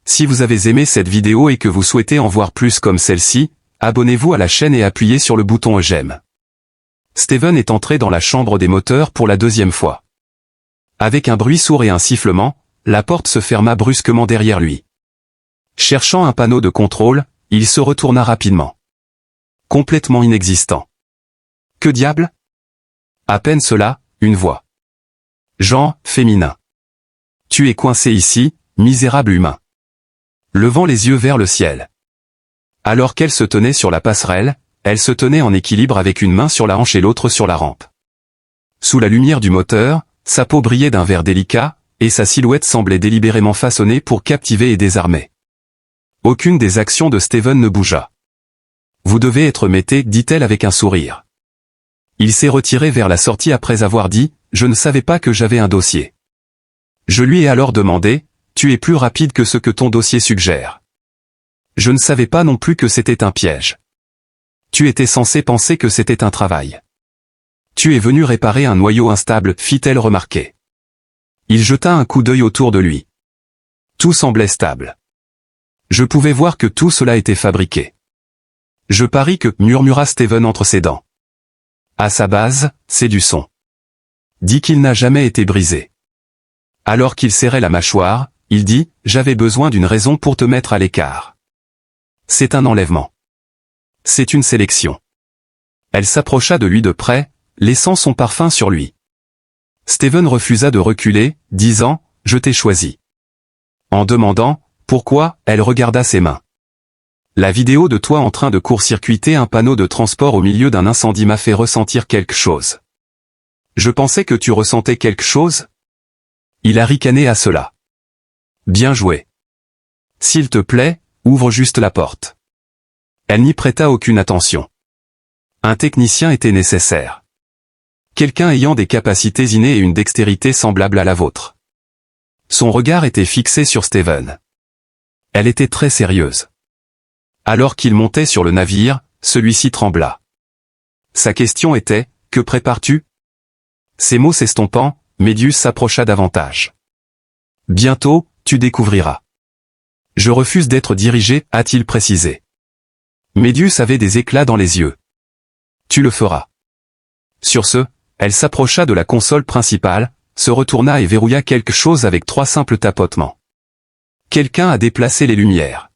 Si vous avez aimé cette vidéo et que vous souhaitez en voir plus comme celle-ci, abonnez-vous à la chaîne et appuyez sur le bouton j'aime. Steven est entré dans la chambre des moteurs pour la deuxième fois. Avec un bruit sourd et un sifflement, la porte se ferma brusquement derrière lui. Cherchant un panneau de contrôle, il se retourna rapidement. Complètement inexistant. Que diable? À peine cela, une voix. Genre, féminin. Tu es coincé ici, misérable humain. Levant les yeux vers le ciel. Alors qu'elle se tenait sur la passerelle, elle se tenait en équilibre avec une main sur la hanche et l'autre sur la rampe. Sous la lumière du moteur, sa peau brillait d'un vert délicat, et sa silhouette semblait délibérément façonnée pour captiver et désarmer. Aucune des actions de Steven ne bougea. Vous devez être Mété, dit-elle avec un sourire. Il s'est retiré vers la sortie après avoir dit, je ne savais pas que j'avais un dossier. Je lui ai alors demandé, tu es plus rapide que ce que ton dossier suggère. Je ne savais pas non plus que c'était un piège. Tu étais censé penser que c'était un travail. Tu es venu réparer un noyau instable, fit-elle remarquer. Il jeta un coup d'œil autour de lui. Tout semblait stable. Je pouvais voir que tout cela était fabriqué. Je parie que, murmura Steven entre ses dents. À sa base, c'est du son. Dit qu'il n'a jamais été brisé. Alors qu'il serrait la mâchoire, il dit, j'avais besoin d'une raison pour te mettre à l'écart. C'est un enlèvement. C'est une sélection. Elle s'approcha de lui de près, laissant son parfum sur lui. Steven refusa de reculer, disant, je t'ai choisi. En demandant, pourquoi, elle regarda ses mains. La vidéo de toi en train de court-circuiter un panneau de transport au milieu d'un incendie m'a fait ressentir quelque chose. Je pensais que tu ressentais quelque chose? Il a ricané à cela. Bien joué. S'il te plaît, ouvre juste la porte. Elle n'y prêta aucune attention. Un technicien était nécessaire. Quelqu'un ayant des capacités innées et une dextérité semblable à la vôtre. Son regard était fixé sur Steven. Elle était très sérieuse. Alors qu'il montait sur le navire, celui-ci trembla. Sa question était, que prépares-tu? Ces mots s'estompant, Médius s'approcha davantage. Bientôt, tu découvriras. Je refuse d'être dirigé, a-t-il précisé. Médius avait des éclats dans les yeux. Tu le feras. Sur ce, elle s'approcha de la console principale, se retourna et verrouilla quelque chose avec 3 simples tapotements. Quelqu'un a déplacé les lumières.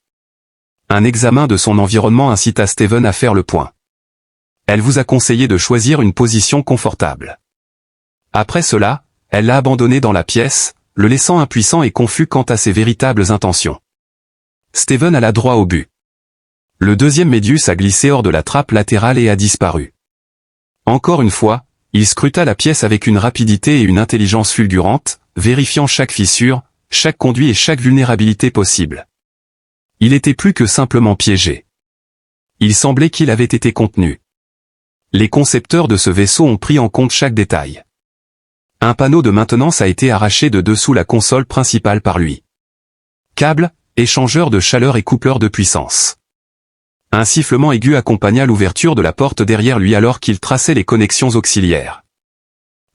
Un examen de son environnement incita Steven à faire le point. Elle vous a conseillé de choisir une position confortable. Après cela, elle l'a abandonné dans la pièce, le laissant impuissant et confus quant à ses véritables intentions. Steven alla droit au but. Le deuxième Médius a glissé hors de la trappe latérale et a disparu. Encore une fois, il scruta la pièce avec une rapidité et une intelligence fulgurantes, vérifiant chaque fissure, chaque conduit et chaque vulnérabilité possible. Il était plus que simplement piégé. Il semblait qu'il avait été contenu. Les concepteurs de ce vaisseau ont pris en compte chaque détail. Un panneau de maintenance a été arraché de dessous la console principale par lui. Câble, échangeur de chaleur et coupleur de puissance. Un sifflement aigu accompagna l'ouverture de la porte derrière lui alors qu'il traçait les connexions auxiliaires.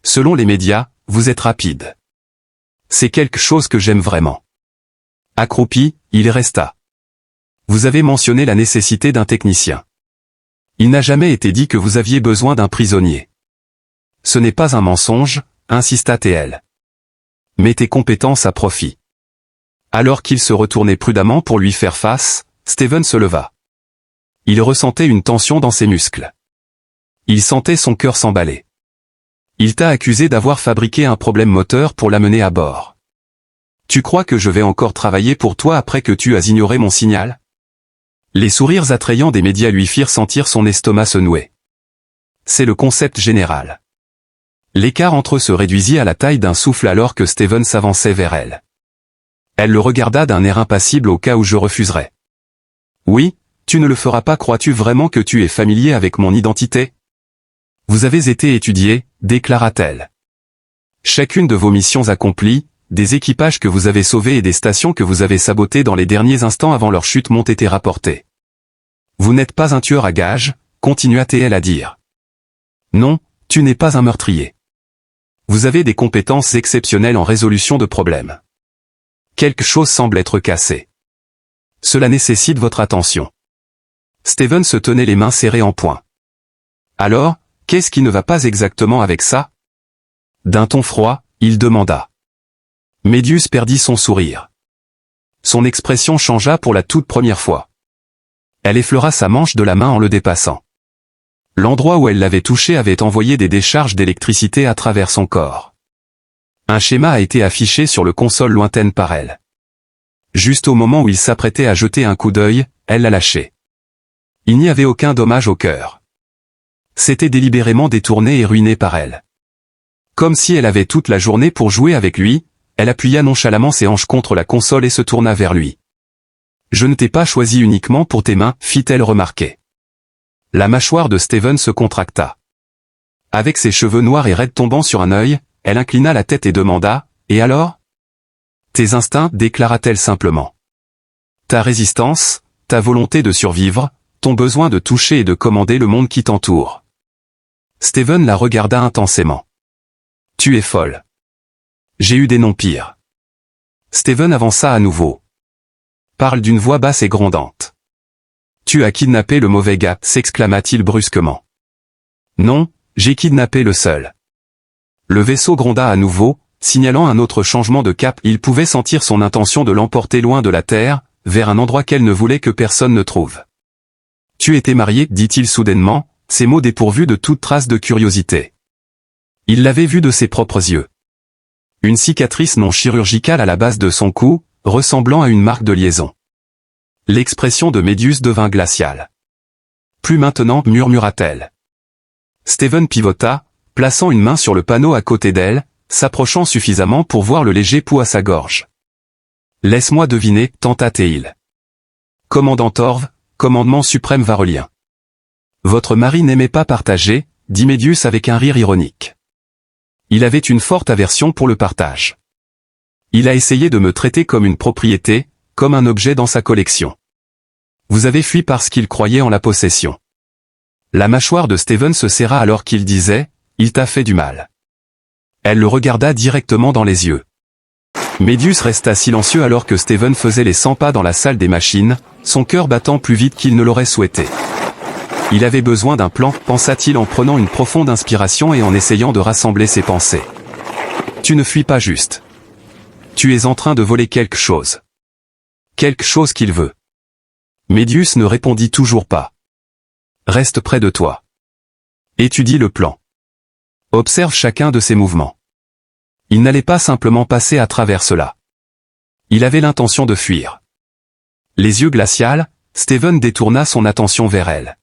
Selon les médias, vous êtes rapide. C'est quelque chose que j'aime vraiment. Accroupi, il resta. Vous avez mentionné la nécessité d'un technicien. Il n'a jamais été dit que vous aviez besoin d'un prisonnier. Ce n'est pas un mensonge, insista TL. Mets tes compétences à profit. Alors qu'il se retournait prudemment pour lui faire face, Steven se leva. Il ressentait une tension dans ses muscles. Il sentait son cœur s'emballer. Il t'a accusé d'avoir fabriqué un problème moteur pour l'amener à bord. Tu crois que je vais encore travailler pour toi après que tu as ignoré mon signal? Les sourires attrayants des médias lui firent sentir son estomac se nouer. C'est le concept général. L'écart entre eux se réduisit à la taille d'un souffle alors que Steven s'avançait vers elle. Elle le regarda d'un air impassible au cas où je refuserais. Oui, tu ne le feras pas. Crois-tu vraiment que tu es familier avec mon identité? Vous avez été étudié, déclara-t-elle. Chacune de vos missions accomplies, des équipages que vous avez sauvés et des stations que vous avez sabotées dans les derniers instants avant leur chute m'ont été rapportées. Vous n'êtes pas un tueur à gages, continua-t-elle à dire. Non, tu n'es pas un meurtrier. Vous avez des compétences exceptionnelles en résolution de problèmes. Quelque chose semble être cassé. Cela nécessite votre attention. Steven se tenait les mains serrées en poing. Alors, qu'est-ce qui ne va pas exactement avec ça? D'un ton froid, il demanda. Médius perdit son sourire. Son expression changea pour la toute première fois. Elle effleura sa manche de la main en le dépassant. L'endroit où elle l'avait touché avait envoyé des décharges d'électricité à travers son corps. Un schéma a été affiché sur le console lointaine par elle. Juste au moment où il s'apprêtait à jeter un coup d'œil, elle l'a lâché. Il n'y avait aucun dommage au cœur. C'était délibérément détourné et ruiné par elle. Comme si elle avait toute la journée pour jouer avec lui, elle appuya nonchalamment ses hanches contre la console et se tourna vers lui. « Je ne t'ai pas choisi uniquement pour tes mains, fit-elle remarquer. La mâchoire de Steven se contracta. Avec ses cheveux noirs et raides tombant sur un œil, elle inclina la tête et demanda, « Et alors ?» Tes instincts, déclara-t-elle simplement. Ta résistance, ta volonté de survivre, ton besoin de toucher et de commander le monde qui t'entoure. Steven la regarda intensément. Tu es folle. J'ai eu des noms pires. Steven avança à nouveau. Parle d'une voix basse et grondante. Tu as kidnappé le mauvais gars, s'exclama-t-il brusquement. Non, j'ai kidnappé le seul. Le vaisseau gronda à nouveau, signalant un autre changement de cap. Il pouvait sentir son intention de l'emporter loin de la Terre, vers un endroit qu'elle ne voulait que personne ne trouve. Tu étais marié, dit-il soudainement, ces mots dépourvus de toute trace de curiosité. Il l'avait vu de ses propres yeux. Une cicatrice non chirurgicale à la base de son cou, ressemblant à une marque de liaison. L'expression de Médius devint glaciale. Plus maintenant, murmura-t-elle. Steven pivota, plaçant une main sur le panneau à côté d'elle, s'approchant suffisamment pour voir le léger pouls à sa gorge. Laisse-moi deviner, tenta-t-il. Commandant Torv, commandement suprême varolien. Votre mari n'aimait pas partager, dit Médius avec un rire ironique. Il avait une forte aversion pour le partage. Il a essayé de me traiter comme une propriété, comme un objet dans sa collection. Vous avez fui parce qu'il croyait en la possession. La mâchoire de Steven se serra alors qu'il disait, il t'a fait du mal. Elle le regarda directement dans les yeux. Médius resta silencieux alors que Steven faisait les 100 pas dans la salle des machines, son cœur battant plus vite qu'il ne l'aurait souhaité. Il avait besoin d'un plan, pensa-t-il en prenant une profonde inspiration et en essayant de rassembler ses pensées. Tu ne fuis pas juste. Tu es en train de voler quelque chose. Quelque chose qu'il veut. Médius ne répondit toujours pas. Reste près de toi. Étudie le plan. Observe chacun de ses mouvements. Il n'allait pas simplement passer à travers cela. Il avait l'intention de fuir. Les yeux glacials, Steven détourna son attention vers elle.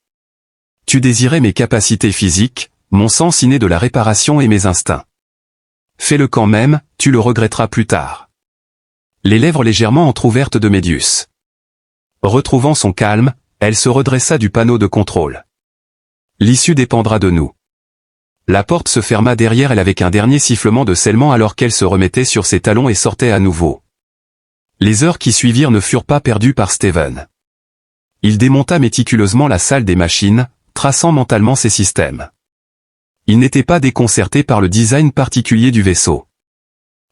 Tu désirais mes capacités physiques, mon sens inné de la réparation et mes instincts. Fais-le quand même, tu le regretteras plus tard. Les lèvres légèrement entr'ouvertes de Médius. Retrouvant son calme, elle se redressa du panneau de contrôle. L'issue dépendra de nous. La porte se ferma derrière elle avec un dernier sifflement de scellement alors qu'elle se remettait sur ses talons et sortait à nouveau. Les heures qui suivirent ne furent pas perdues par Steven. Il démonta méticuleusement la salle des machines, traçant mentalement ses systèmes. Il n'était pas déconcerté par le design particulier du vaisseau.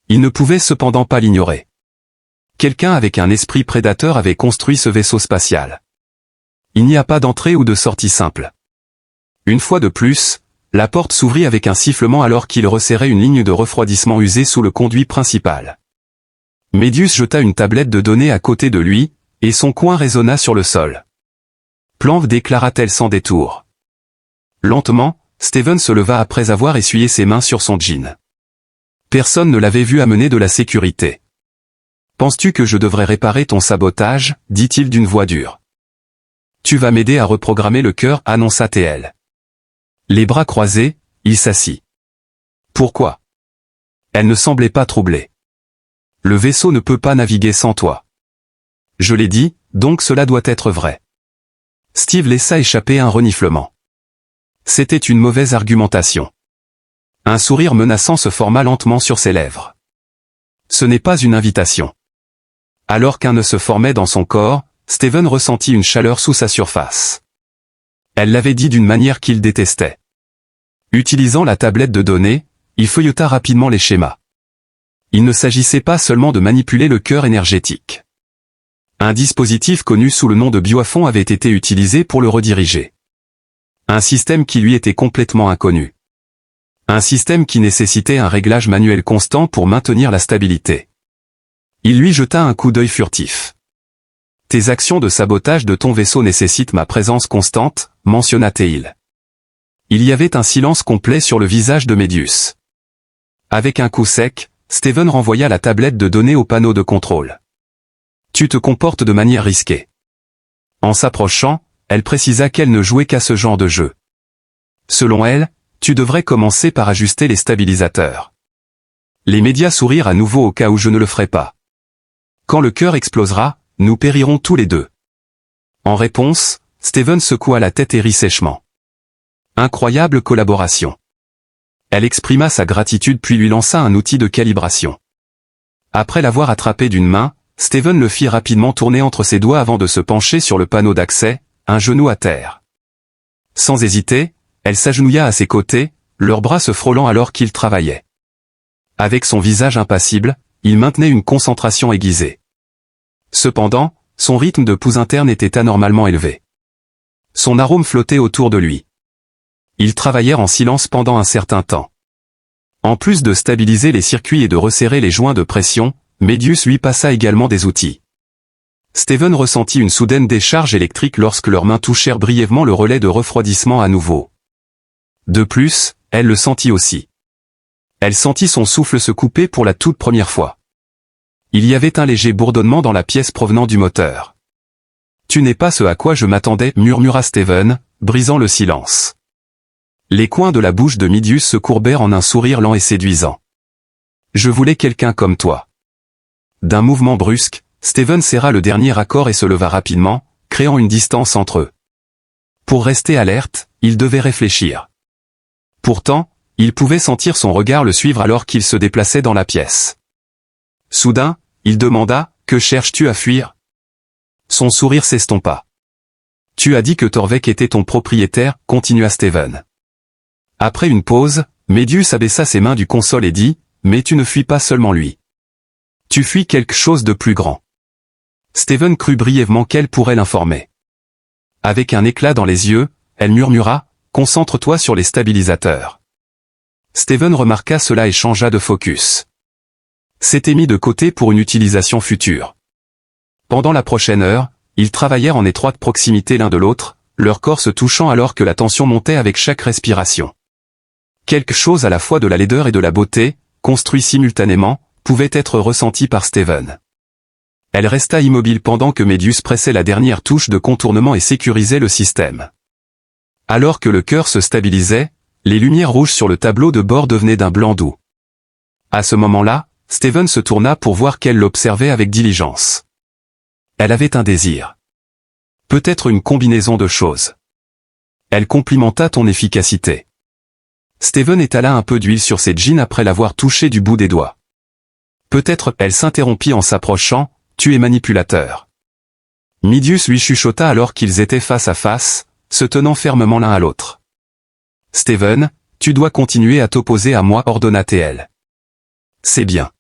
Il ne pouvait cependant pas l'ignorer. Quelqu'un avec un esprit prédateur avait construit ce vaisseau spatial. Il n'y a pas d'entrée ou de sortie simple. Une fois de plus, la porte s'ouvrit avec un sifflement alors qu'il resserrait une ligne de refroidissement usée sous le conduit principal. Médius jeta une tablette de données à côté de lui, et son coin résonna sur le sol. Planve, déclara-t-elle sans détour. Lentement, Steven se leva après avoir essuyé ses mains sur son jean. Personne ne l'avait vu amener de la sécurité. Penses-tu que je devrais réparer ton sabotage, dit-il d'une voix dure. Tu vas m'aider à reprogrammer le cœur, annonça TL. Les bras croisés, il s'assit. Pourquoi? Elle ne semblait pas troublée. Le vaisseau ne peut pas naviguer sans toi. Je l'ai dit, donc cela doit être vrai. Steve laissa échapper un reniflement. C'était une mauvaise argumentation. Un sourire menaçant se forma lentement sur ses lèvres. Ce n'est pas une invitation. Alors qu'un nœud se formait dans son corps, Steven ressentit une chaleur sous sa surface. Elle l'avait dit d'une manière qu'il détestait. Utilisant la tablette de données, il feuilleta rapidement les schémas. Il ne s'agissait pas seulement de manipuler le cœur énergétique. Un dispositif connu sous le nom de Bioafon avait été utilisé pour le rediriger. Un système qui lui était complètement inconnu. Un système qui nécessitait un réglage manuel constant pour maintenir la stabilité. Il lui jeta un coup d'œil furtif. « Tes actions de sabotage de ton vaisseau nécessitent ma présence constante », mentionna-t-il. Il y avait un silence complet sur le visage de Médius. Avec un coup sec, Steven renvoya la tablette de données au panneau de contrôle. « Tu te comportes de manière risquée. » En s'approchant, elle précisa qu'elle ne jouait qu'à ce genre de jeu. Selon elle, tu devrais commencer par ajuster les stabilisateurs. Les médias sourirent à nouveau au cas où je ne le ferais pas. Quand le cœur explosera, nous périrons tous les deux. En réponse, Steven secoua la tête et rit sèchement. Incroyable collaboration. Elle exprima sa gratitude puis lui lança un outil de calibration. Après l'avoir attrapé d'une main, Steven le fit rapidement tourner entre ses doigts avant de se pencher sur le panneau d'accès, un genou à terre. Sans hésiter, elle s'agenouilla à ses côtés, leurs bras se frôlant alors qu'il travaillait. Avec son visage impassible, il maintenait une concentration aiguisée. Cependant, son rythme de pouls interne était anormalement élevé. Son arôme flottait autour de lui. Ils travaillèrent en silence pendant un certain temps. En plus de stabiliser les circuits et de resserrer les joints de pression, Médius lui passa également des outils. Steven ressentit une soudaine décharge électrique lorsque leurs mains touchèrent brièvement le relais de refroidissement à nouveau. De plus, elle le sentit aussi. Elle sentit son souffle se couper pour la toute première fois. Il y avait un léger bourdonnement dans la pièce provenant du moteur. « Tu n'es pas ce à quoi je m'attendais » murmura Steven, brisant le silence. Les coins de la bouche de Médius se courbèrent en un sourire lent et séduisant. « Je voulais quelqu'un comme toi. » D'un mouvement brusque, Steven serra le dernier accord et se leva rapidement, créant une distance entre eux. Pour rester alerte, il devait réfléchir. Pourtant, il pouvait sentir son regard le suivre alors qu'il se déplaçait dans la pièce. Soudain, il demanda « Que cherches-tu à fuir ?» Son sourire s'estompa. « Tu as dit que Torvek était ton propriétaire » continua Steven. Après une pause, Médius abaissa ses mains du console et dit « Mais tu ne fuis pas seulement lui. Tu fuis quelque chose de plus grand. » Steven crut brièvement qu'elle pourrait l'informer. Avec un éclat dans les yeux, elle murmura « Concentre-toi sur les stabilisateurs. » Steven remarqua cela et changea de focus. S'était mis de côté pour une utilisation future. Pendant la prochaine heure, ils travaillèrent en étroite proximité l'un de l'autre, leurs corps se touchant alors que la tension montait avec chaque respiration. Quelque chose à la fois de la laideur et de la beauté, construit simultanément, pouvait être ressenti par Steven. Elle resta immobile pendant que Médius pressait la dernière touche de contournement et sécurisait le système. Alors que le cœur se stabilisait, les lumières rouges sur le tableau de bord devenaient d'un blanc doux. À ce moment-là, Steven se tourna pour voir qu'elle l'observait avec diligence. Elle avait un désir. Peut-être une combinaison de choses. Elle complimenta ton efficacité. Steven étala un peu d'huile sur ses jeans après l'avoir touché du bout des doigts. Peut-être elle s'interrompit en s'approchant, tu es manipulateur. Médius lui chuchota alors qu'ils étaient face à face, se tenant fermement l'un à l'autre. Steven, tu dois continuer à t'opposer à moi, ordonna-t-elle. C'est bien.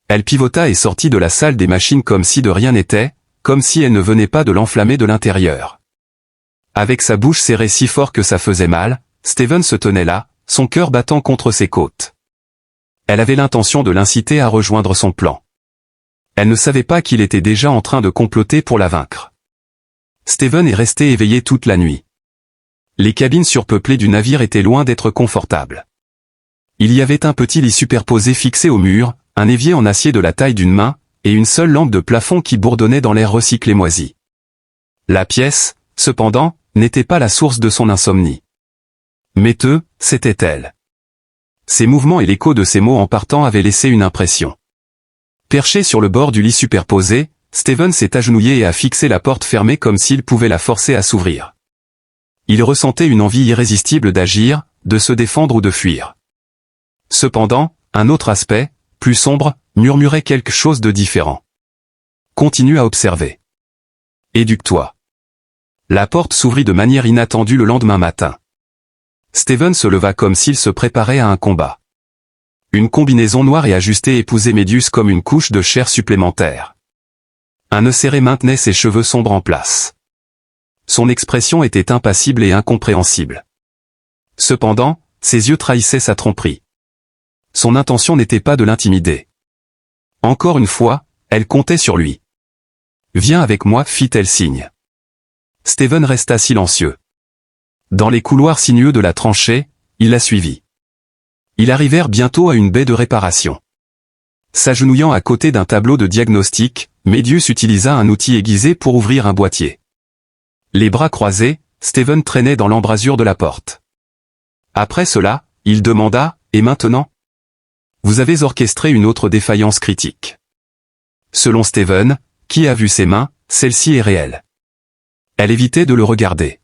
Elle pivota et sortit de la salle des machines comme si de rien n'était, comme si elle ne venait pas de l'enflammer de l'intérieur. Avec sa bouche serrée si fort que ça faisait mal, Steven se tenait là, son cœur battant contre ses côtes. Elle avait l'intention de l'inciter à rejoindre son plan. Elle ne savait pas qu'il était déjà en train de comploter pour la vaincre. Steven est resté éveillé toute la nuit. Les cabines surpeuplées du navire étaient loin d'être confortables. Il y avait un petit lit superposé fixé au mur, un évier en acier de la taille d'une main, et une seule lampe de plafond qui bourdonnait dans l'air recyclé moisi. La pièce, cependant, n'était pas la source de son insomnie. Mais c'était elle. Ses mouvements et l'écho de ses mots en partant avaient laissé une impression. Perché sur le bord du lit superposé, Steven s'est agenouillé et a fixé la porte fermée comme s'il pouvait la forcer à s'ouvrir. Il ressentait une envie irrésistible d'agir, de se défendre ou de fuir. Cependant, un autre aspect, plus sombre, murmurait quelque chose de différent. Continue à observer. Éduque-toi. La porte s'ouvrit de manière inattendue le lendemain matin. Steven se leva comme s'il se préparait à un combat. Une combinaison noire et ajustée épousait Médius comme une couche de chair supplémentaire. Un nœud serré maintenait ses cheveux sombres en place. Son expression était impassible et incompréhensible. Cependant, ses yeux trahissaient sa tromperie. Son intention n'était pas de l'intimider. Encore une fois, elle comptait sur lui. « Viens avec moi » fit-elle signe. Steven resta silencieux. Dans les couloirs sinueux de la tranchée, il la suivit. Ils arrivèrent bientôt à une baie de réparation. S'agenouillant à côté d'un tableau de diagnostic, Médius utilisa un outil aiguisé pour ouvrir un boîtier. Les bras croisés, Steven traînait dans l'embrasure de la porte. Après cela, il demanda, « Et maintenant ?» Vous avez orchestré une autre défaillance critique. Selon Steven, qui a vu ses mains, celle-ci est réelle. Elle évitait de le regarder.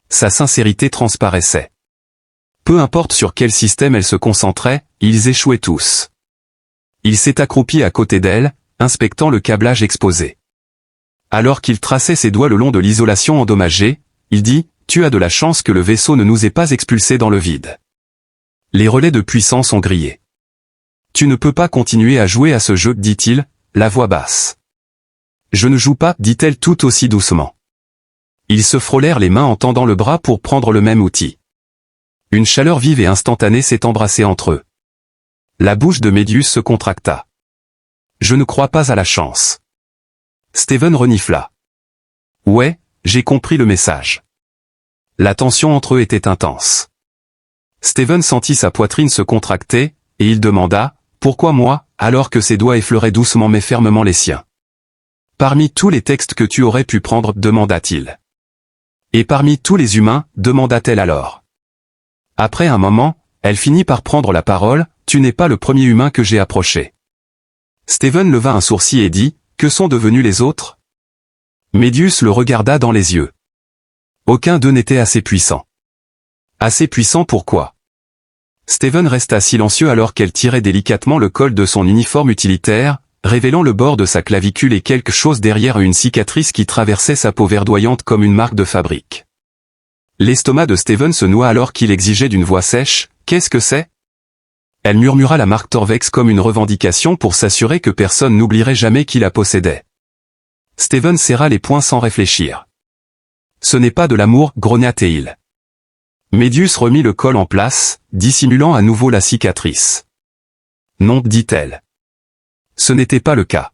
Sa sincérité transparaissait. Peu importe sur quel système elle se concentrait, ils échouaient tous. Il s'est accroupi à côté d'elle, inspectant le câblage exposé. Alors qu'il traçait ses doigts le long de l'isolation endommagée, il dit « Tu as de la chance que le vaisseau ne nous ait pas expulsés dans le vide. Les relais de puissance ont grillé. Tu ne peux pas continuer à jouer à ce jeu, dit-il, la voix basse. Je ne joue pas, dit-elle tout aussi doucement. Ils se frôlèrent les mains en tendant le bras pour prendre le même outil. Une chaleur vive et instantanée s'est embrassée entre eux. La bouche de Médius se contracta. Je ne crois pas à la chance. Steven renifla. Ouais, j'ai compris le message. La tension entre eux était intense. Steven sentit sa poitrine se contracter, et il demanda, pourquoi moi, alors que ses doigts effleuraient doucement mais fermement les siens. Parmi tous les textes que tu aurais pu prendre, demanda-t-il. Et parmi tous les humains, demanda-t-elle alors. Après un moment, elle finit par prendre la parole, tu n'es pas le premier humain que j'ai approché. Steven leva un sourcil et dit, que sont devenus les autres? Médius le regarda dans les yeux. Aucun d'eux n'était assez puissant. Assez puissant pourquoi? Steven resta silencieux alors qu'elle tirait délicatement le col de son uniforme utilitaire, révélant le bord de sa clavicule et quelque chose derrière une cicatrice qui traversait sa peau verdoyante comme une marque de fabrique. L'estomac de Steven se noua alors qu'il exigeait d'une voix sèche, « Qu'est-ce que c'est ?» Elle murmura la marque Torvex comme une revendication pour s'assurer que personne n'oublierait jamais qui la possédait. Steven serra les poings sans réfléchir. « Ce n'est pas de l'amour, grogna-t-il. Médius remit le col en place, dissimulant à nouveau la cicatrice. « Non, dit-elle. Ce n'était pas le cas. »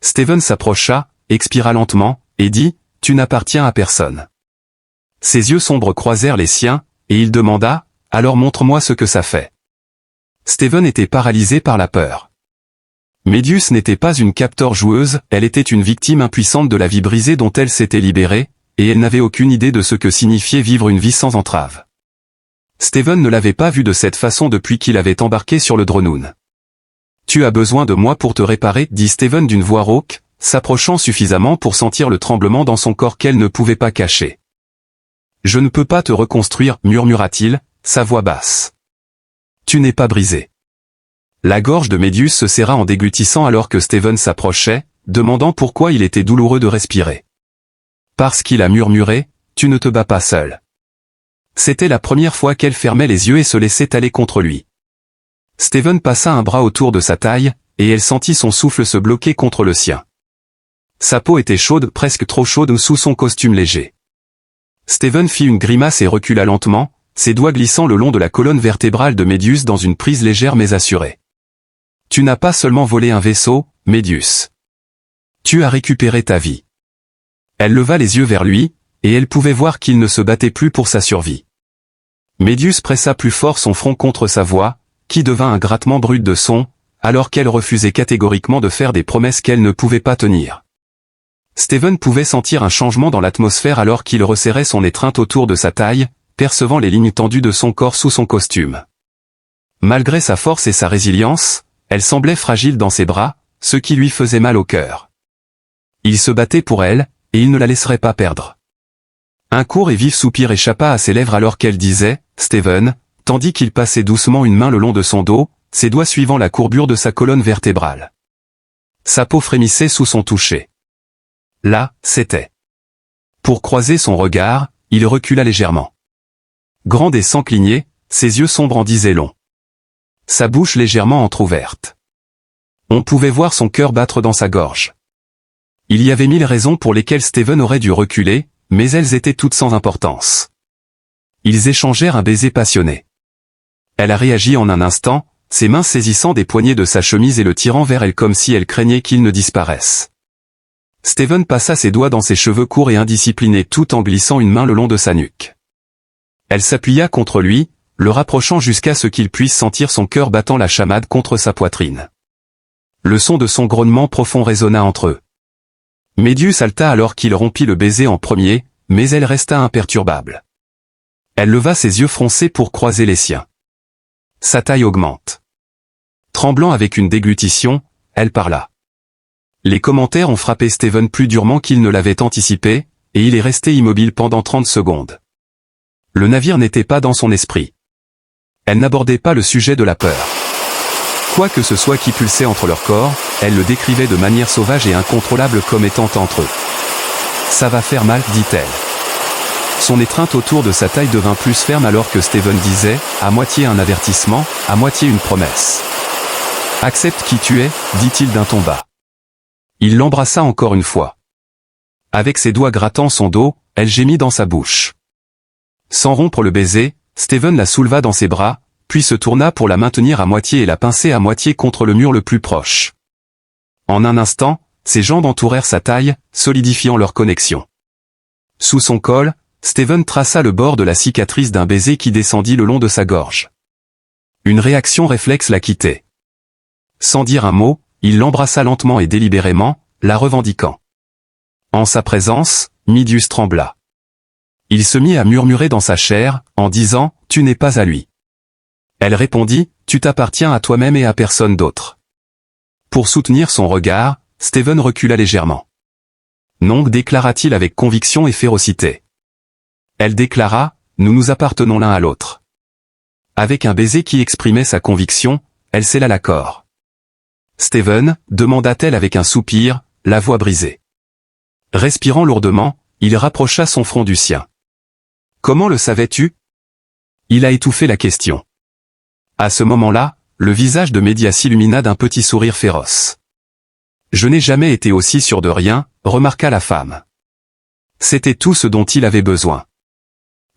Steven s'approcha, expira lentement, et dit, « Tu n'appartiens à personne. » Ses yeux sombres croisèrent les siens, et il demanda, « Alors montre-moi ce que ça fait. » Steven était paralysé par la peur. Médius n'était pas une captor joueuse, elle était une victime impuissante de la vie brisée dont elle s'était libérée, et elle n'avait aucune idée de ce que signifiait vivre une vie sans entrave. Steven ne l'avait pas vue de cette façon depuis qu'il avait embarqué sur le Dronoun. « Tu as besoin de moi pour te réparer, dit Steven d'une voix rauque, s'approchant suffisamment pour sentir le tremblement dans son corps qu'elle ne pouvait pas cacher. « Je ne peux pas te reconstruire, murmura-t-il, sa voix basse. Tu n'es pas brisé. » La gorge de Médius se serra en déglutissant alors que Steven s'approchait, demandant pourquoi il était douloureux de respirer. Parce qu'il a murmuré, « Tu ne te bats pas seul. » C'était la première fois qu'elle fermait les yeux et se laissait aller contre lui. Steven passa un bras autour de sa taille, et elle sentit son souffle se bloquer contre le sien. Sa peau était chaude, presque trop chaude sous son costume léger. Steven fit une grimace et recula lentement, ses doigts glissant le long de la colonne vertébrale de Médius dans une prise légère mais assurée. « Tu n'as pas seulement volé un vaisseau, Médius. Tu as récupéré ta vie. » Elle leva les yeux vers lui, et elle pouvait voir qu'il ne se battait plus pour sa survie. Médius pressa plus fort son front contre sa voix, qui devint un grattement brut de son, alors qu'elle refusait catégoriquement de faire des promesses qu'elle ne pouvait pas tenir. Steven pouvait sentir un changement dans l'atmosphère alors qu'il resserrait son étreinte autour de sa taille, percevant les lignes tendues de son corps sous son costume. Malgré sa force et sa résilience, elle semblait fragile dans ses bras, ce qui lui faisait mal au cœur. Il se battait pour elle, et il ne la laisserait pas perdre. Un court et vif soupir échappa à ses lèvres alors qu'elle disait « Steven », tandis qu'il passait doucement une main le long de son dos, ses doigts suivant la courbure de sa colonne vertébrale. Sa peau frémissait sous son toucher. Là, c'était. Pour croiser son regard, il recula légèrement. Grande et sans cligner, ses yeux sombres en disaient long. Sa bouche légèrement entr'ouverte. On pouvait voir son cœur battre dans sa gorge. Il y avait 1000 raisons pour lesquelles Steven aurait dû reculer, mais elles étaient toutes sans importance. Ils échangèrent un baiser passionné. Elle a réagi en un instant, ses mains saisissant des poignets de sa chemise et le tirant vers elle comme si elle craignait qu'il ne disparaisse. Steven passa ses doigts dans ses cheveux courts et indisciplinés tout en glissant une main le long de sa nuque. Elle s'appuya contre lui, le rapprochant jusqu'à ce qu'il puisse sentir son cœur battant la chamade contre sa poitrine. Le son de son grognement profond résonna entre eux. Médius halta alors qu'il rompit le baiser en premier, mais elle resta imperturbable. Elle leva ses yeux froncés pour croiser les siens. Sa taille augmente. Tremblant avec une déglutition, elle parla. Les commentaires ont frappé Steven plus durement qu'il ne l'avait anticipé, et il est resté immobile pendant 30 secondes. Le navire n'était pas dans son esprit. Elle n'abordait pas le sujet de la peur. Quoi que ce soit qui pulsait entre leurs corps, elle le décrivait de manière sauvage et incontrôlable comme étant entre eux. « Ça va faire mal », dit-elle. Son étreinte autour de sa taille devint plus ferme alors que Steven disait, à moitié un avertissement, à moitié une promesse. « Accepte qui tu es », dit-il d'un ton bas. Il l'embrassa encore une fois. Avec ses doigts grattant son dos, elle gémit dans sa bouche. Sans rompre le baiser, Steven la souleva dans ses bras, puis se tourna pour la maintenir à moitié et la pincer à moitié contre le mur le plus proche. En un instant, ses jambes entourèrent sa taille, solidifiant leur connexion. Sous son col, Steven traça le bord de la cicatrice d'un baiser qui descendit le long de sa gorge. Une réaction réflexe la quittait. Sans dire un mot, il l'embrassa lentement et délibérément, la revendiquant. En sa présence, Médius trembla. Il se mit à murmurer dans sa chair, en disant « Tu n'es pas à lui ». Elle répondit « Tu t'appartiens à toi-même et à personne d'autre ». Pour soutenir son regard, Steven recula légèrement. « Non », déclara-t-il avec conviction et férocité. Elle déclara « Nous nous appartenons l'un à l'autre ». Avec un baiser qui exprimait sa conviction, elle scella l'accord. « Steven » demanda-t-elle avec un soupir, la voix brisée. Respirant lourdement, il rapprocha son front du sien. « Comment le savais-tu » Il a étouffé la question. À ce moment-là, le visage de Média s'illumina d'un petit sourire féroce. « Je n'ai jamais été aussi sûr de rien », remarqua la femme. C'était tout ce dont il avait besoin.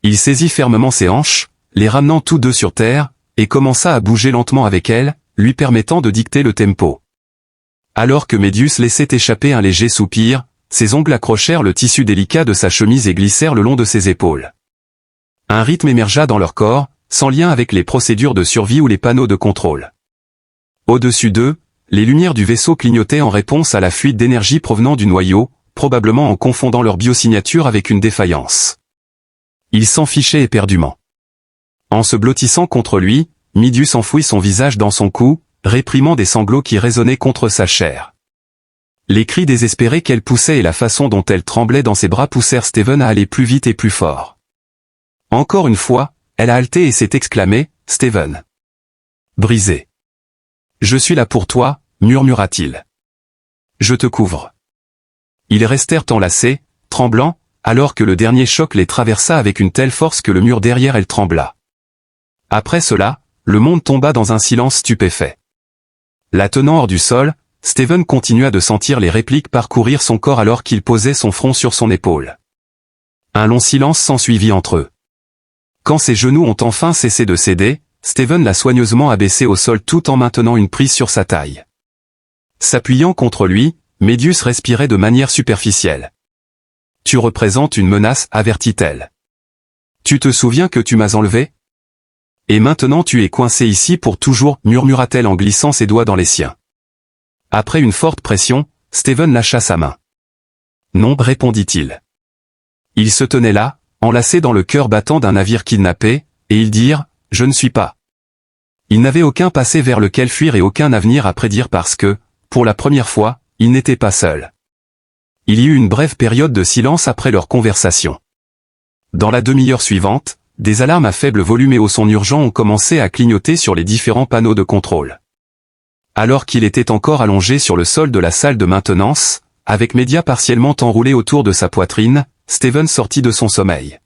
Il saisit fermement ses hanches, les ramenant tous deux sur terre, et commença à bouger lentement avec elle, lui permettant de dicter le tempo. Alors que Médius laissait échapper un léger soupir, ses ongles accrochèrent le tissu délicat de sa chemise et glissèrent le long de ses épaules. Un rythme émergea dans leur corps, sans lien avec les procédures de survie ou les panneaux de contrôle. Au-dessus d'eux, les lumières du vaisseau clignotaient en réponse à la fuite d'énergie provenant du noyau, probablement en confondant leur biosignature avec une défaillance. Ils s'en fichaient éperdument. En se blottissant contre lui, Médius enfouit son visage dans son cou, réprimant des sanglots qui résonnaient contre sa chair. Les cris désespérés qu'elle poussait et la façon dont elle tremblait dans ses bras poussèrent Steven à aller plus vite et plus fort. Encore une fois, elle a halté et s'est exclamée, « Steven !» Brisé. « Je suis là pour toi », murmura-t-il. « Je te couvre. » Ils restèrent enlacés, tremblants, alors que le dernier choc les traversa avec une telle force que le mur derrière elle trembla. Après cela, le monde tomba dans un silence stupéfait. La tenant hors du sol, Steven continua de sentir les répliques parcourir son corps alors qu'il posait son front sur son épaule. Un long silence s'ensuivit entre eux. Quand ses genoux ont enfin cessé de céder, Steven l'a soigneusement abaissé au sol tout en maintenant une prise sur sa taille. S'appuyant contre lui, Médius respirait de manière superficielle. « Tu représentes une menace », avertit-elle. « Tu te souviens que tu m'as enlevé ? Et maintenant tu es coincé ici pour toujours », murmura-t-elle en glissant ses doigts dans les siens. Après une forte pression, Steven lâcha sa main. « Non », répondit-il. Ils se tenaient là, enlacés dans le cœur battant d'un navire kidnappé, et ils dirent « Je ne suis pas ». Ils n'avaient aucun passé vers lequel fuir et aucun avenir à prédire parce que, pour la première fois, ils n'étaient pas seuls. Il y eut une brève période de silence après leur conversation. Dans la demi-heure suivante, des alarmes à faible volume et au son urgent ont commencé à clignoter sur les différents panneaux de contrôle. Alors qu'il était encore allongé sur le sol de la salle de maintenance, avec Média partiellement enroulé autour de sa poitrine, Steven sortit de son sommeil.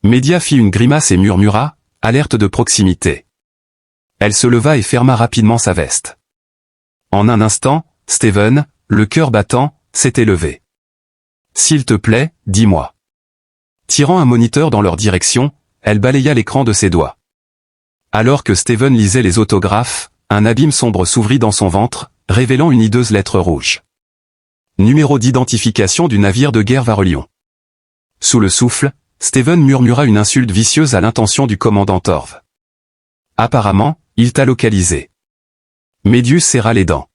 Média fit une grimace et murmura, « Alerte de proximité ». Elle se leva et ferma rapidement sa veste. En un instant, Steven, le cœur battant, s'était levée. S'il te plaît, dis-moi. Tirant un moniteur dans leur direction, elle balaya l'écran de ses doigts. Alors que Steven lisait les autographes, un abîme sombre s'ouvrit dans son ventre, révélant une hideuse lettre rouge. Numéro d'identification du navire de guerre Varelion. Sous le souffle, Steven murmura une insulte vicieuse à l'intention du commandant Torv. Apparemment, il t'a localisé. Médius serra les dents.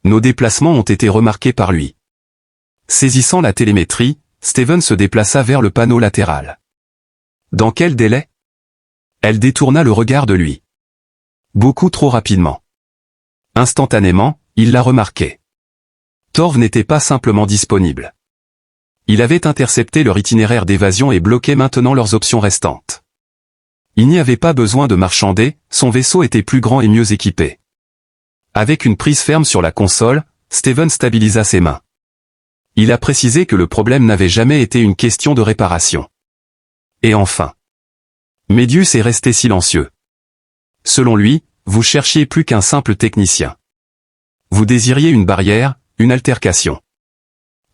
Nos déplacements ont été remarqués par lui. Saisissant la télémétrie, Steven se déplaça vers le panneau latéral. Dans quel délai? Elle détourna le regard de lui. Beaucoup trop rapidement. Instantanément, il la remarquait. Torv n'était pas simplement disponible. Il avait intercepté leur itinéraire d'évasion et bloquait maintenant leurs options restantes. Il n'y avait pas besoin de marchander, son vaisseau était plus grand et mieux équipé. Avec une prise ferme sur la console, Steven stabilisa ses mains. Il a précisé que le problème n'avait jamais été une question de réparation. Et enfin. Médius est resté silencieux. Selon lui, vous cherchiez plus qu'un simple technicien. Vous désiriez une barrière, une altercation.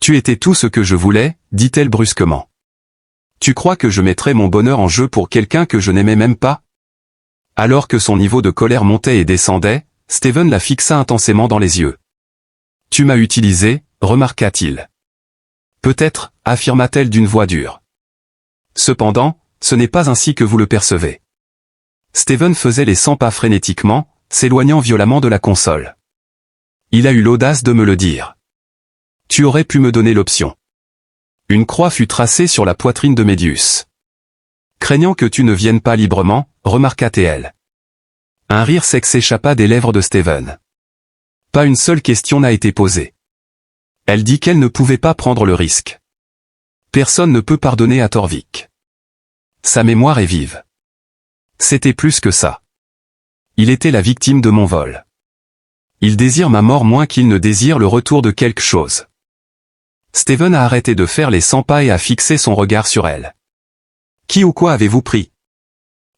Tu étais tout ce que je voulais, dit-elle brusquement. Tu crois que je mettrais mon bonheur en jeu pour quelqu'un que je n'aimais même pas? Alors que son niveau de colère montait et descendait, Steven la fixa intensément dans les yeux. Tu m'as utilisé, remarqua-t-il. Peut-être, affirma-t-elle d'une voix dure. Cependant, ce n'est pas ainsi que vous le percevez. Steven faisait les 100 pas frénétiquement, s'éloignant violemment de la console. Il a eu l'audace de me le dire. Tu aurais pu me donner l'option. Une croix fut tracée sur la poitrine de Médius. Craignant que tu ne viennes pas librement, remarqua-t-elle. Un rire sec s'échappa des lèvres de Steven. Pas une seule question n'a été posée. Elle dit qu'elle ne pouvait pas prendre le risque. Personne ne peut pardonner à Torvik. Sa mémoire est vive. C'était plus que ça. Il était la victime de mon vol. Il désire ma mort moins qu'il ne désire le retour de quelque chose. Steven a arrêté de faire les 100 pas et a fixé son regard sur elle. Qui ou quoi avez-vous pris?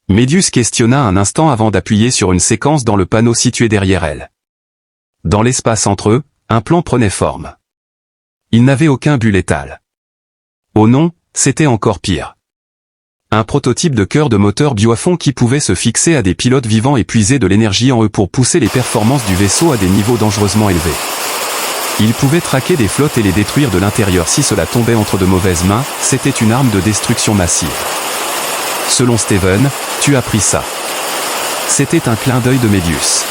Médius questionna un instant avant d'appuyer sur une séquence dans le panneau situé derrière elle. Dans l'espace entre eux, un plan prenait forme. Il n'avait aucun but létal. Oh non, c'était encore pire. Un prototype de cœur de moteur bioafond qui pouvait se fixer à des pilotes vivants et puiser de l'énergie en eux pour pousser les performances du vaisseau à des niveaux dangereusement élevés. Il pouvait traquer des flottes et les détruire de l'intérieur si cela tombait entre de mauvaises mains, c'était une arme de destruction massive. Selon Steven, tu as pris ça. C'était un clin d'œil de Médius.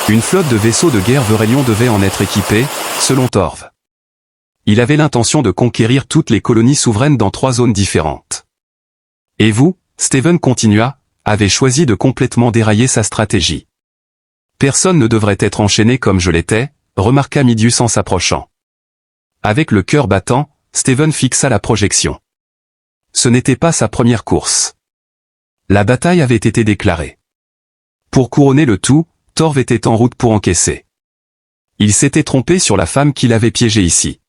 Une flotte de vaisseaux de guerre Varelion devait en être équipée, selon Torv. Il avait l'intention de conquérir toutes les colonies souveraines dans 3 zones différentes. Et vous, Steven continua, avez choisi de complètement dérailler sa stratégie. Personne ne devrait être enchaîné comme je l'étais, remarqua Médius en s'approchant. Avec le cœur battant, Steven fixa la projection. Ce n'était pas sa première course. La bataille avait été déclarée. Pour couronner le tout, Torv était en route pour encaisser. Il s'était trompé sur la femme qu'il avait piégée ici.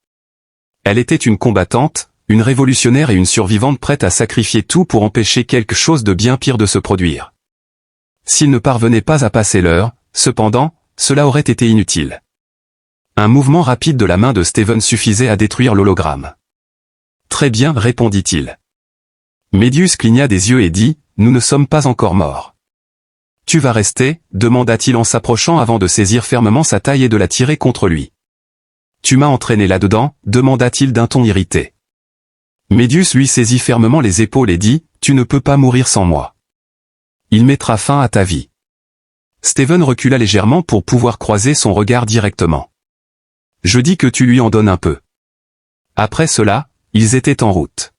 Elle était une combattante, une révolutionnaire et une survivante prête à sacrifier tout pour empêcher quelque chose de bien pire de se produire. S'il ne parvenait pas à passer l'heure, cependant, cela aurait été inutile. Un mouvement rapide de la main de Steven suffisait à détruire l'hologramme. Très bien, répondit-il. Médius cligna des yeux et dit, nous ne sommes pas encore morts. Tu vas rester, demanda-t-il en s'approchant avant de saisir fermement sa taille et de la tirer contre lui. Tu m'as entraîné là-dedans, demanda-t-il d'un ton irrité. Médius lui saisit fermement les épaules et dit, tu ne peux pas mourir sans moi. Il mettra fin à ta vie. Steven recula légèrement pour pouvoir croiser son regard directement. Je dis que tu lui en donnes un peu. Après cela, ils étaient en route.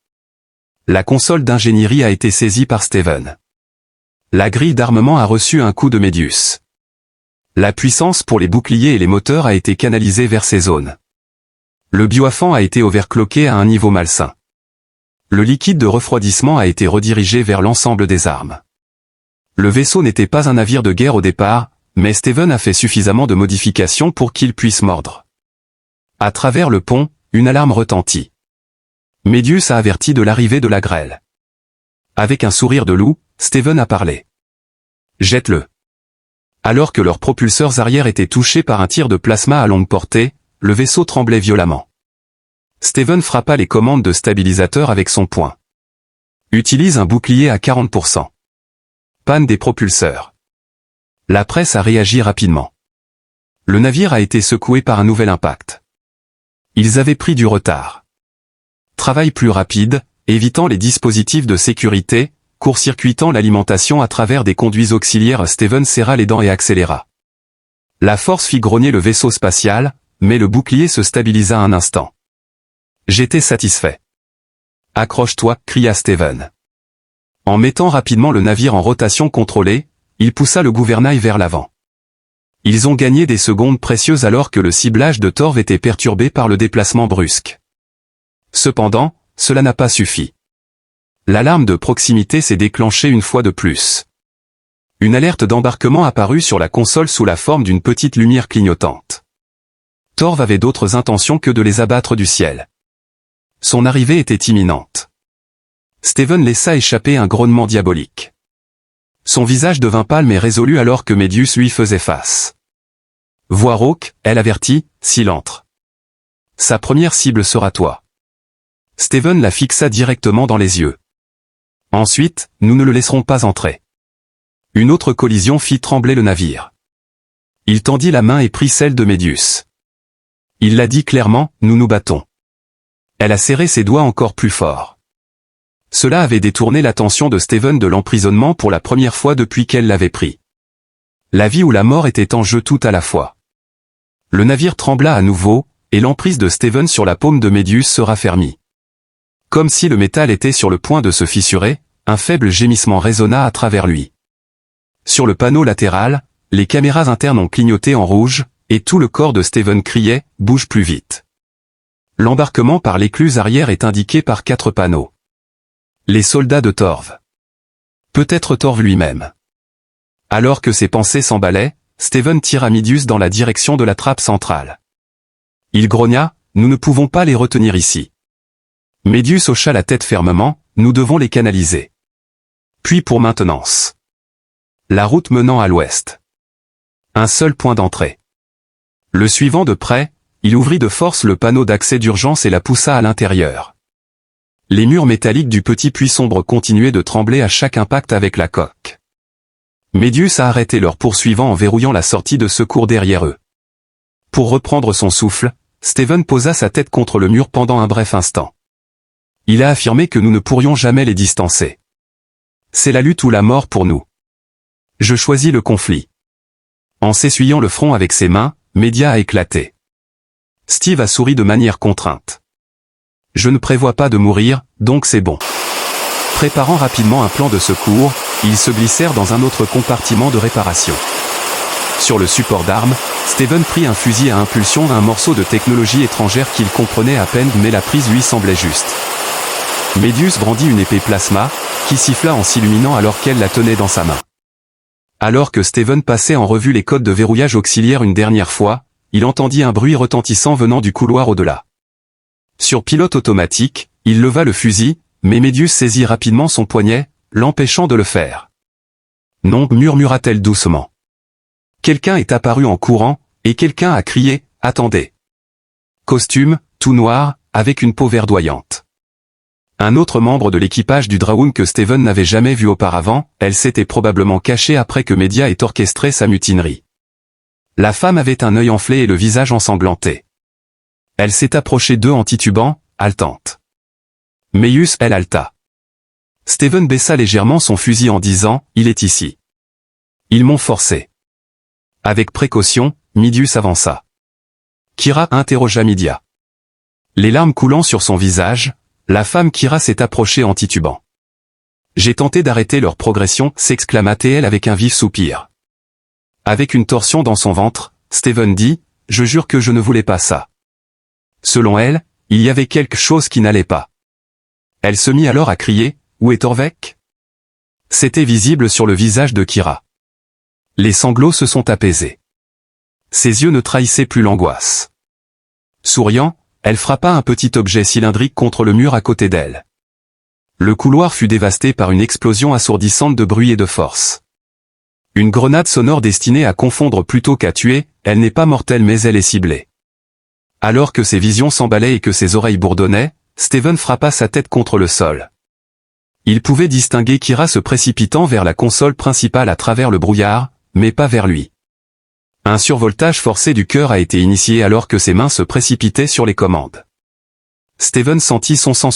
La console d'ingénierie a été saisie par Steven. La grille d'armement a reçu un coup de Médius. La puissance pour les boucliers et les moteurs a été canalisée vers ces zones. Le bioafant a été overclocké à un niveau malsain. Le liquide de refroidissement a été redirigé vers l'ensemble des armes. Le vaisseau n'était pas un navire de guerre au départ, mais Steven a fait suffisamment de modifications pour qu'il puisse mordre. À travers le pont, une alarme retentit. Médius a averti de l'arrivée de la grêle. Avec un sourire de loup, Steven a parlé. Jette-le. Alors que leurs propulseurs arrière étaient touchés par un tir de plasma à longue portée, le vaisseau tremblait violemment. Steven frappa les commandes de stabilisateur avec son poing. Utilise un bouclier à 40%. Panne des propulseurs. La presse a réagi rapidement. Le navire a été secoué par un nouvel impact. Ils avaient pris du retard. Travail plus rapide, évitant les dispositifs de sécurité, court-circuitant l'alimentation à travers des conduits auxiliaires. Steven serra les dents et accéléra. La force fit grogner le vaisseau spatial, mais le bouclier se stabilisa un instant. J'étais satisfait. Accroche-toi, cria Steven. En mettant rapidement le navire en rotation contrôlée, il poussa le gouvernail vers l'avant. Ils ont gagné des secondes précieuses alors que le ciblage de Torv était perturbé par le déplacement brusque. Cependant, cela n'a pas suffi. L'alarme de proximité s'est déclenchée une fois de plus. Une alerte d'embarquement apparut sur la console sous la forme d'une petite lumière clignotante. Torv avait d'autres intentions que de les abattre du ciel. Son arrivée était imminente. Steven laissa échapper un grognement diabolique. Son visage devint pâle mais résolu alors que Médius lui faisait face. Voix rauque, elle avertit, s'il entre. Sa première cible sera toi. Steven la fixa directement dans les yeux. Ensuite, nous ne le laisserons pas entrer. Une autre collision fit trembler le navire. Il tendit la main et prit celle de Médius. Il l'a dit clairement, nous nous battons. Elle a serré ses doigts encore plus fort. Cela avait détourné l'attention de Steven de l'emprisonnement pour la première fois depuis qu'elle l'avait pris. La vie ou la mort était en jeu tout à la fois. Le navire trembla à nouveau, et l'emprise de Steven sur la paume de Médius se raffermit. Comme si le métal était sur le point de se fissurer, un faible gémissement résonna à travers lui. Sur le panneau latéral, les caméras internes ont clignoté en rouge, et tout le corps de Steven criait « Bouge plus vite ». L'embarquement par l'écluse arrière est indiqué par 4 panneaux. Les soldats de Torv. Peut-être Torv lui-même. Alors que ses pensées s'emballaient, Steven tira Médius dans la direction de la trappe centrale. Il grogna, nous ne pouvons pas les retenir ici. Médius hocha la tête fermement, nous devons les canaliser. Puis pour maintenance. La route menant à l'ouest. Un seul point d'entrée. Le suivant de près, il ouvrit de force le panneau d'accès d'urgence et la poussa à l'intérieur. Les murs métalliques du petit puits sombre continuaient de trembler à chaque impact avec la coque. Médius a arrêté leur poursuivant en verrouillant la sortie de secours derrière eux. Pour reprendre son souffle, Steven posa sa tête contre le mur pendant un bref instant. Il a affirmé que nous ne pourrions jamais les distancer. C'est la lutte ou la mort pour nous. Je choisis le conflit. En s'essuyant le front avec ses mains, Média a éclaté. Steve a souri de manière contrainte. Je ne prévois pas de mourir, donc c'est bon. Préparant rapidement un plan de secours, ils se glissèrent dans un autre compartiment de réparation. Sur le support d'armes, Steven prit un fusil à impulsion, un morceau de technologie étrangère qu'il comprenait à peine mais la prise lui semblait juste. Médius brandit une épée plasma, qui siffla en s'illuminant alors qu'elle la tenait dans sa main. Alors que Steven passait en revue les codes de verrouillage auxiliaire une dernière fois, il entendit un bruit retentissant venant du couloir au-delà. Sur pilote automatique, il leva le fusil, mais Médius saisit rapidement son poignet, l'empêchant de le faire. Non, murmura-t-elle doucement. Quelqu'un est apparu en courant, et quelqu'un a crié, attendez. Costume, tout noir, avec une peau verdoyante. Un autre membre de l'équipage du Dragoon que Steven n'avait jamais vu auparavant, elle s'était probablement cachée après que Média ait orchestré sa mutinerie. La femme avait un œil enflé et le visage ensanglanté. Elle s'est approchée d'eux en titubant, haletante. Méius, elle halta. Steven baissa légèrement son fusil en disant, il est ici. Ils m'ont forcé. Avec précaution, Médius avança. Kira interrogea Média. Les larmes coulant sur son visage, la femme Kira s'est approchée en titubant. J'ai tenté d'arrêter leur progression, s'exclama-t-elle avec un vif soupir. Avec une torsion dans son ventre, Steven dit, je jure que je ne voulais pas ça. Selon elle, il y avait quelque chose qui n'allait pas. Elle se mit alors à crier, où est Torvek? C'était visible sur le visage de Kira. Les sanglots se sont apaisés. Ses yeux ne trahissaient plus l'angoisse. Souriant, elle frappa un petit objet cylindrique contre le mur à côté d'elle. Le couloir fut dévasté par une explosion assourdissante de bruit et de force. Une grenade sonore destinée à confondre plutôt qu'à tuer, elle n'est pas mortelle mais elle est ciblée. Alors que ses visions s'emballaient et que ses oreilles bourdonnaient, Steven frappa sa tête contre le sol. Il pouvait distinguer Kira se précipitant vers la console principale à travers le brouillard, mais pas vers lui. Un survoltage forcé du cœur a été initié alors que ses mains se précipitaient sur les commandes. Steven sentit son sang